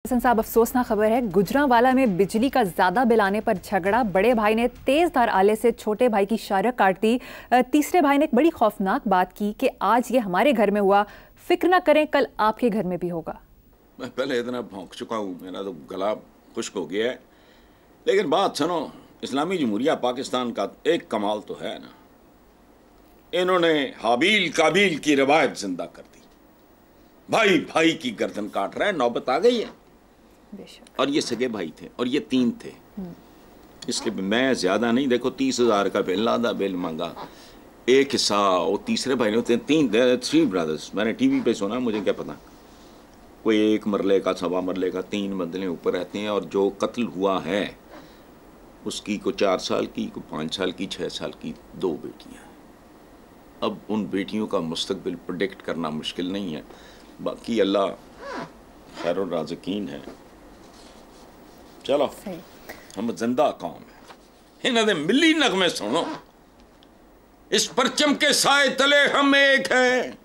हसन साहब, अफसोसनाक खबर है। गुजरांवाला में बिजली का ज्यादा बिल आने पर झगड़ा। बड़े भाई ने तेज धार आले से छोटे भाई की शारक काट दी। तीसरे भाई ने एक बड़ी खौफनाक बात की कि आज ये हमारे घर में हुआ, फिक्र ना करें कल आपके घर में भी होगा। मैं पहले इतना भौंक चुका हूँ, मेरा तो गला खुश्क हो गया है। लेकिन बात सुनो, इस्लामी जमहूरिया पाकिस्तान का एक कमाल तो है ना, इन्होंने हाबील काबील की रवायत जिंदा कर दी। भाई भाई की गर्दन काट रहा है, नौबत आ गई है। और ये सगे भाई थे और ये तीन थे, इसलिए मैं ज्यादा नहीं, देखो 30,000 का बिल, आधा बिल मांगा, एक हिस्सा वो तीसरे भाई ने होते हैं, थ्री ब्रदर्स। मैंने टीवी पे सुना, मुझे क्या पता, कोई एक मरले का, सवा मरले का, 3 मंजिलें ऊपर रहते हैं। और जो कत्ल हुआ है उसकी को 4 साल की, को 5 साल की, 6 साल की 2 बेटियां। अब उन बेटियों का मुस्तकबिल प्रेडिक्ट करना मुश्किल नहीं है, बाकी अल्लाह खैरुर राज़िकीन है। चलो हम जिंदा कौम है, इन्होंने मिली नगमे सुनो। इस परचम के साए तले हम एक हैं,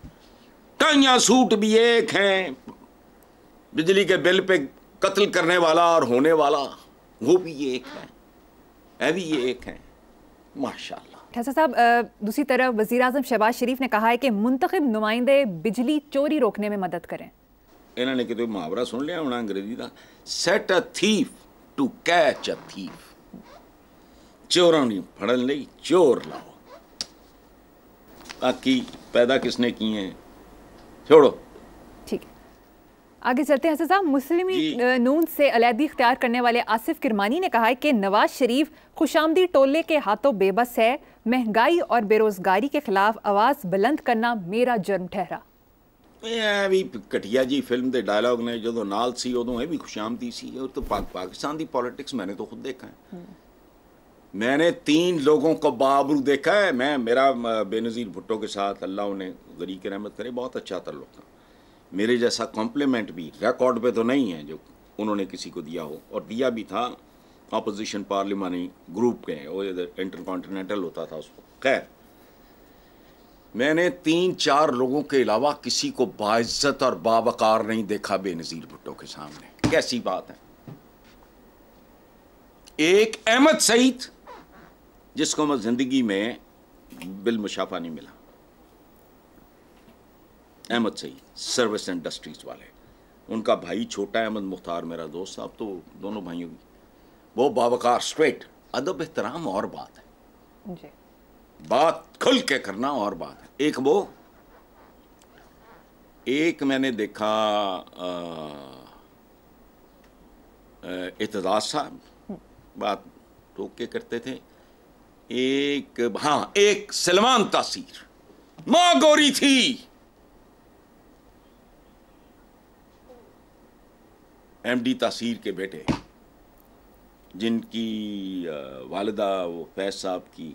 टाइयां सूट भी एक हैं, बिजली के बिल पे कत्ल करने वाला और होने वाला वो भी एक है, ऐ भी ये एक है, माशाल्लाह। ठहसा साहब, दूसरी तरफ वज़ीर आज़म शहबाज शरीफ ने कहा है कि मुंतखब नुमाइंदे बिजली चोरी रोकने में मदद करें। इन्होंने कितने मुहावरा सुन लिया होना अंग्रेजी का, set a thief to catch a thief. चोरों ने फड़न नहीं, चोर लाओ। बाकी पैदा किसने किए हैं छोड़ो। ठीक है, आगे चलते हैं। साहब, मुस्लिम नून से अलहदी इख्तियार करने वाले आसिफ किरमानी ने कहा है कि नवाज शरीफ खुशामदी टोले के हाथों बेबस है। महंगाई और बेरोजगारी के खिलाफ आवाज बुलंद करना मेरा जुर्म ठहरा। भी घटिया जी फिल्म के डायलॉग ने जो नाल सी उदों ये भी खुशामदी सी। और तो पाकिस्तान की पॉलिटिक्स मैंने तो खुद देखा है। मैंने 3 लोगों को बाबरू देखा है। मेरा बेनज़ीर भुट्टो के साथ, अल्लाह उन्हें गरी की रहमत करे, बहुत अच्छा ताल्लुक था। मेरे जैसा कॉम्प्लीमेंट भी रिकॉर्ड पे तो नहीं है जो उन्होंने किसी को दिया हो, और दिया भी था अपोजिशन पार्लिमानी ग्रुप के, वो इंटरकॉन्टिनेंटल होता था उसको। खैर, मैंने 3-4 लोगों के अलावा किसी को बाइज्जत और बावकार नहीं देखा बेनज़ीर भुट्टो के सामने। कैसी बात है। एक अहमद सईद, जिसको मैं जिंदगी में बिल मुशाफा नहीं मिला, अहमद सईद सर्विस इंडस्ट्रीज वाले, उनका भाई छोटा अहमद मुख्तार मेरा दोस्त, अब तो दोनों भाइयों की, वो बावकार, स्ट्रेट, अदब एहतराम और बात है जी। बात खुल के करना और बात है। एक मैंने देखा इत्तेजाज साहब बात रोक के करते थे। एक सलमान तासीर, मां गोरी थी, एमडी तासीर के बेटे, जिनकी वालिदा वो फैज साहब की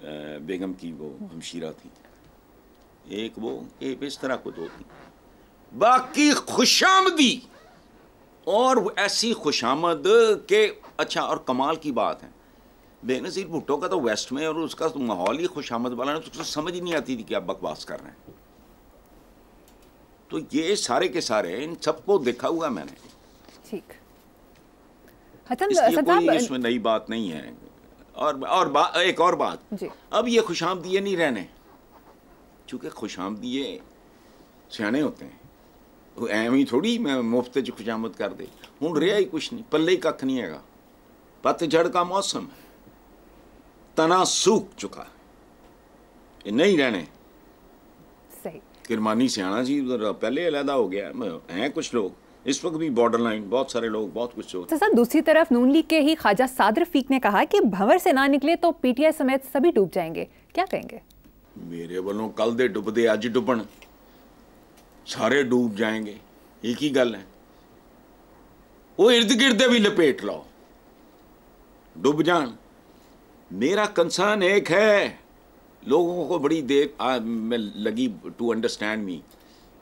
बेगम की वो हमशीरा थी। एक इस तरह को 2 थी। बाकी खुशामदी, और ऐसी खुशामद के अच्छा। और कमाल की बात है, बेनज़ीर भुट्टो का तो वेस्ट में, और उसका तो माहौल ही खुशामद वाला है, तो उसको समझ ही नहीं आती थी कि आप बकवास कर रहे हैं। तो ये सारे के सारे इन सबको देखा हुआ मैंने। ठीक, इसलिए कोई इसमें नई बात नहीं है। एक और बात, अब ये खुशामदिए नहीं रहने, चूंकि खुशामदिए सियाने होते हैं, वो एवं ही थोड़ी मैं मुफ्त च खुशामद कर दे। हुण रहा ही कुछ नहीं, पल्ले ही कख नहीं है। पतझड़ का मौसम है, तना सूख चुका है, ये नहीं रहने। सही, किरमानी सियाना जी पहले अलहदा हो गया है। कुछ लोग इस वक्त भी बॉर्डर लाइन, बहुत सारे लोग, बहुत कुछ लोग। सर, दूसरी तरफ नून लीग के ही ख्वाजा साद रफीक ने कहा कि भंवर से ना निकले तो पीटीआई समेत सभी डूब जाएंगे। क्या कहेंगे? मेरे वालों कल दे डुबदे अज डुबन, सारे डूब जाएंगे, एक ही गल है। वो इर्द गिर्द भी लपेट लो, डूब जान। मेरा कंसर्न एक है, लोगों को बड़ी देर में लगी टू अंडरस्टैंड मी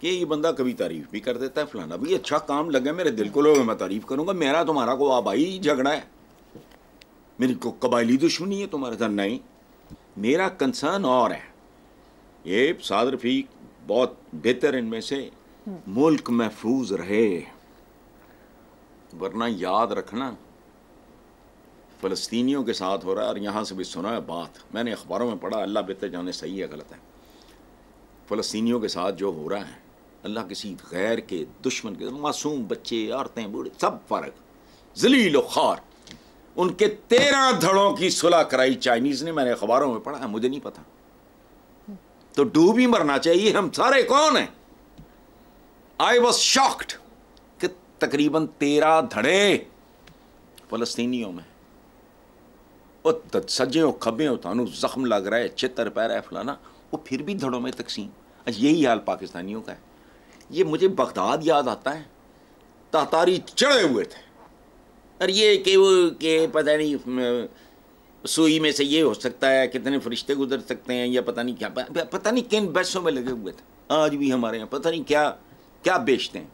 कि ये बंदा कभी तारीफ भी कर देता है, फलाना भी अच्छा काम लगे, मेरे दिल को लोग, मैं तारीफ करूंगा। मेरा तुम्हारा को आबाई झगड़ा है, मेरी को कबायली दुश्मनी है तुम्हारे साथ, नहीं। मेरा कंसर्न और है, ये साद रफीक बहुत बेहतर इनमें से, मुल्क महफूज रहे, वरना याद रखना फ़लस्तीनियों के साथ हो रहा है, और यहाँ से भी सुना है बात, मैंने अखबारों में पढ़ा, अल्लाह बेहतर जाने सही है गलत है। फ़लस्तीनियों के साथ जो हो रहा है, अल्लाह किसी गैर के दुश्मन के, मासूम बच्चे, औरतें, बूढ़े, सब फ़र्क, ज़लील व ख़ार, उनके 13 धड़ों की सुलह कराई चाइनीज़ ने, मैंने अखबारों में पढ़ा है, मुझे नहीं पता। तो डूब ही मरना चाहिए, हम सारे कौन हैं? आई वॉज शॉक्ड कि तकरीबन 13 धड़े फ़लस्तीनियों में, और सज्जे और खब्बे उतानू जख्म लग रहा है, चित्र पैर है फलाना, वो फिर भी धड़ों में तकसीम। यही हाल पाकिस्तानियों का है। ये मुझे बगदाद याद आता है, तातारी चढ़े हुए थे, और ये कि वो कि पता नहीं सुई में से ये हो सकता है, कितने फरिश्ते गुजर सकते हैं, या पता नहीं क्या, पता नहीं किन बहसों में लगे हुए थे। आज भी हमारे यहाँ पता नहीं क्या क्या बेचते हैं।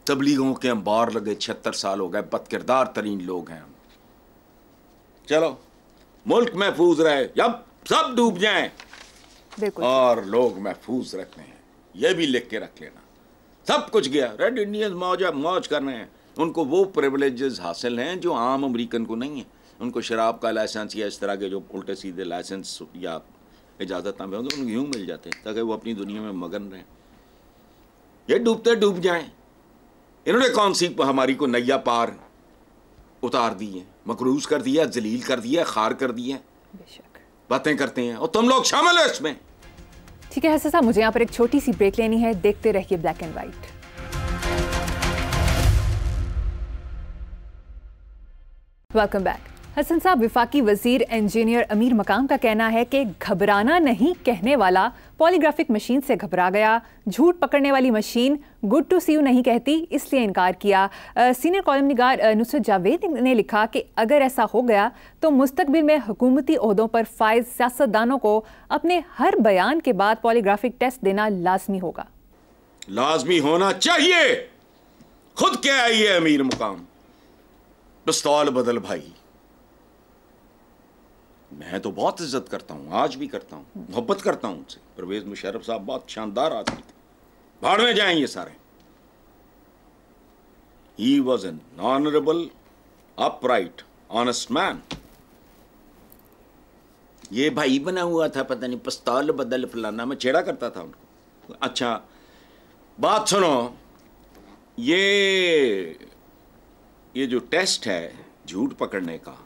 तबलीगों के अंबार लगे, 76 साल हो गए, बदकिरदार तरीन लोग हैं। चलो मुल्क महफूज रहे, जब सब डूब जाएं और लोग महफूज रहते हैं, ये भी लिख के रख लेना। सब कुछ गया, रेड इंडियंस मौज कर रहे हैं, उनको वो प्रिविलेजेस हासिल हैं जो आम अमेरिकन को नहीं है। उनको शराब का लाइसेंस या इस तरह के जो उल्टे सीधे लाइसेंस या इजाज़त नामे होंगे, उनको यूँ मिल जाते हैं ताकि वो अपनी दुनिया में मगन रहें। ये डूबते डूब जाएं। इन्होंने कौन सी हमारी को नैया पार उतार दी है, मकरूज कर दिया, जलील कर दिया, खार कर दिया, बातें करते हैं, और तुम लोग शामिल हो इसमें। ठीक है हसन साहब, मुझे यहाँ पर एक छोटी सी ब्रेक लेनी है, देखते रहिए black and white. Welcome back. Hasan साहब, विफाकी वजीर इंजीनियर अमीर मकाम का कहना है कि घबराना नहीं कहने वाला पॉलीग्राफिक मशीन से घबरा गया, झूठ पकड़ने वाली machine good to see you नहीं कहती, इसलिए इनकार किया। सीनियर कॉलम निगार नुसरत जावेद ने लिखा कि अगर ऐसा हो गया तो मुस्तकबिल में हुकूमती ओहदों पर फाइज सियासतदानों को अपने हर बयान के बाद पॉलीग्राफिक टेस्ट देना लाजमी होगा। लाजमी होना चाहिए। खुद क्या आई है अमीर मुकाम, पिस्तौल बदल भाई। मैं तो बहुत इज्जत करता हूं, आज भी करता हूं, मोहब्बत करता हूं उनसे। परवेज मुशर्रफ साहब बहुत शानदार आदमी थे, भाड़ में जाएं ये सारे। He was an honourable, upright, honest man. ये भाई बना हुआ था, पता नहीं पिस्तौल बदल फलाना, मैं छेड़ा करता था उनको। अच्छा बात सुनो, ये जो टेस्ट है झूठ पकड़ने का,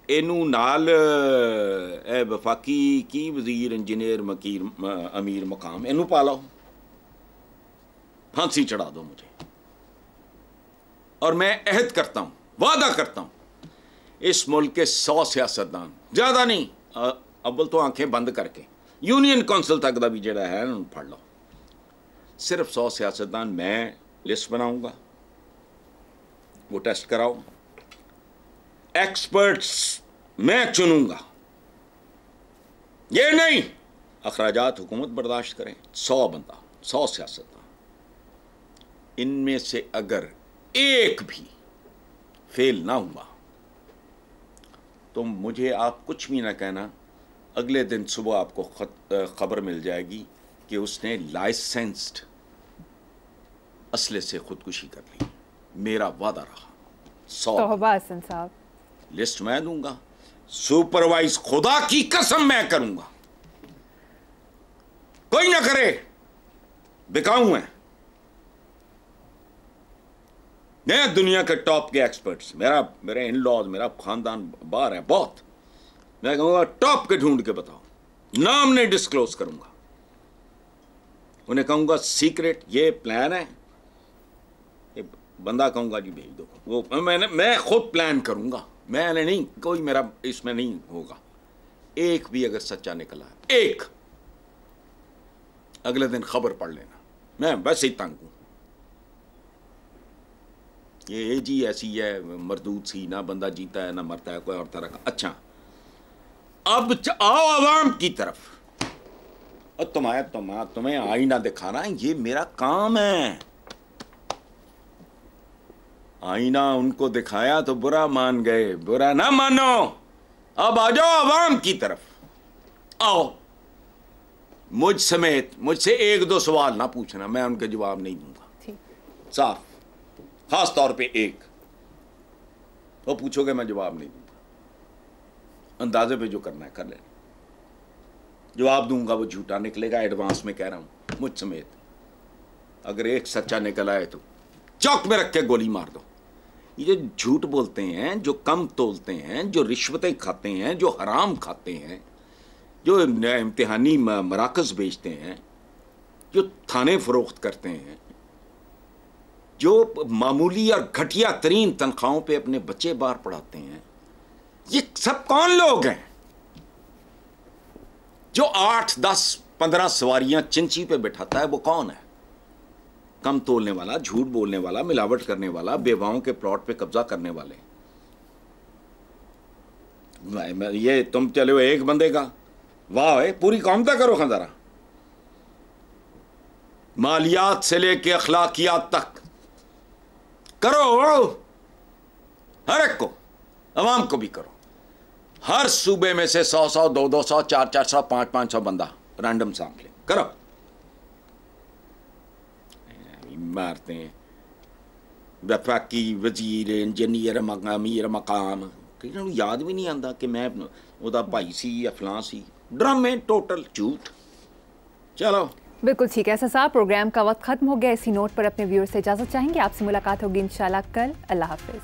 इनू नाल वफाकी की वजीर इंजीनियर अमीर मकाम, इनू पालो, फांसी चढ़ा दो मुझे। और मैं अहद करता हूं, वादा करता हूं, इस मुल्क के 100 सियासतदान, ज्यादा नहीं, अव्वल तो आंखें बंद करके यूनियन काउंसिल तक का भी जड़ा है उन्होंने पढ़ लो, सिर्फ 100 सियासतदान मैं लिस्ट बनाऊंगा, वो टेस्ट कराओ, एक्सपर्ट्स मैं चुनूंगा। ये नहीं अखराजात हुकूमत बर्दाश्त करें। 100 बंदा, 100 सियासतदान, इनमें से अगर एक भी फेल ना हुआ तो मुझे आप कुछ भी ना कहना, अगले दिन सुबह आपको खबर मिल जाएगी कि उसने लाइसेंस्ड असले से खुदकुशी कर ली। मेरा वादा रहा। 100 तौबा हसन साहब, लिस्ट मैं दूंगा, सुपरवाइज खुदा की कसम मैं करूंगा, कोई ना करे, बिकाऊ है। मैं दुनिया के टॉप के एक्सपर्ट्स, मेरे इन लॉज, मेरा खानदान बाहर है बहुत, मैं कहूंगा टॉप के ढूंढ के बताओ, नाम नहीं डिस्क्लोज करूंगा, उन्हें कहूंगा सीक्रेट ये प्लान है, बंदा कहूंगा जी भेज दो, वो मैं खुद प्लान करूंगा, मैंने नहीं, कोई मेरा इसमें नहीं होगा। एक भी अगर सच्चा निकला, एक, अगले दिन खबर पढ़ लेना, मैं वैसे ही तंग हूं। ये एज ही ऐसी है, मरदूद सी, ना बंदा जीता है ना मरता है, कोई और तरह का। अच्छा अब आओ आवाम की तरफ। और तुम्हें आईना दिखाना ये मेरा काम है। आईना उनको दिखाया तो बुरा मान गए, बुरा ना मानो। अब आ जाओ आवाम की तरफ, आओ, मुझ समेत मुझसे 1-2 सवाल ना पूछना, मैं उनके जवाब नहीं दूंगा, साफ। खास तौर पे एक, वो पूछोगे मैं जवाब नहीं दूंगा, अंदाजे पे जो करना है कर लेना, जवाब दूंगा वो झूठा निकलेगा, एडवांस में कह रहा हूं मुझ समेत। अगर एक सच्चा निकल आए तो चौक में रख के गोली मार दो। ये जो झूठ बोलते हैं, जो कम तोलते हैं, जो रिश्वतें खाते हैं, जो हराम खाते हैं, जो इम्तिहानी मराकज बेचते हैं, जो थाने फरोख्त करते हैं, जो मामूली और घटिया तरीन तनख्वाहों पे अपने बच्चे बाहर पढ़ाते हैं, ये सब कौन लोग हैं? जो 8, 10, 15 सवारियां चिंची पे बैठाता है वो कौन है? कम तोलने वाला, झूठ बोलने वाला, मिलावट करने वाला, बेवाओं के प्लॉट पे कब्जा करने वाले। ये तुम चले हो एक बंदे का, वाह है, पूरी कौम का करो खंदारा। मालियात से लेके अखलाकियात तक करो, हर एक को, अवाम को भी करो। हर सूबे में से 100-100, 200-200, 400-400, 500-500 बंदा रैंडम सैंपलिंग करो। मारते हैं वफाकी वजीर इंजीनियर अमीर मकाम, कहीं याद भी नहीं आता कि मैं ਉਹਦਾ भाई सी या फलां सी। ड्रामे टोटल झूठ। चलो बिल्कुल ठीक है साहब, प्रोग्राम का वक्त खत्म हो गया। इसी नोट पर अपने व्यूअर्स से इजाजत चाहेंगे। आपसे मुलाकात होगी इंशाल्लाह कल। अल्लाह हाफिज।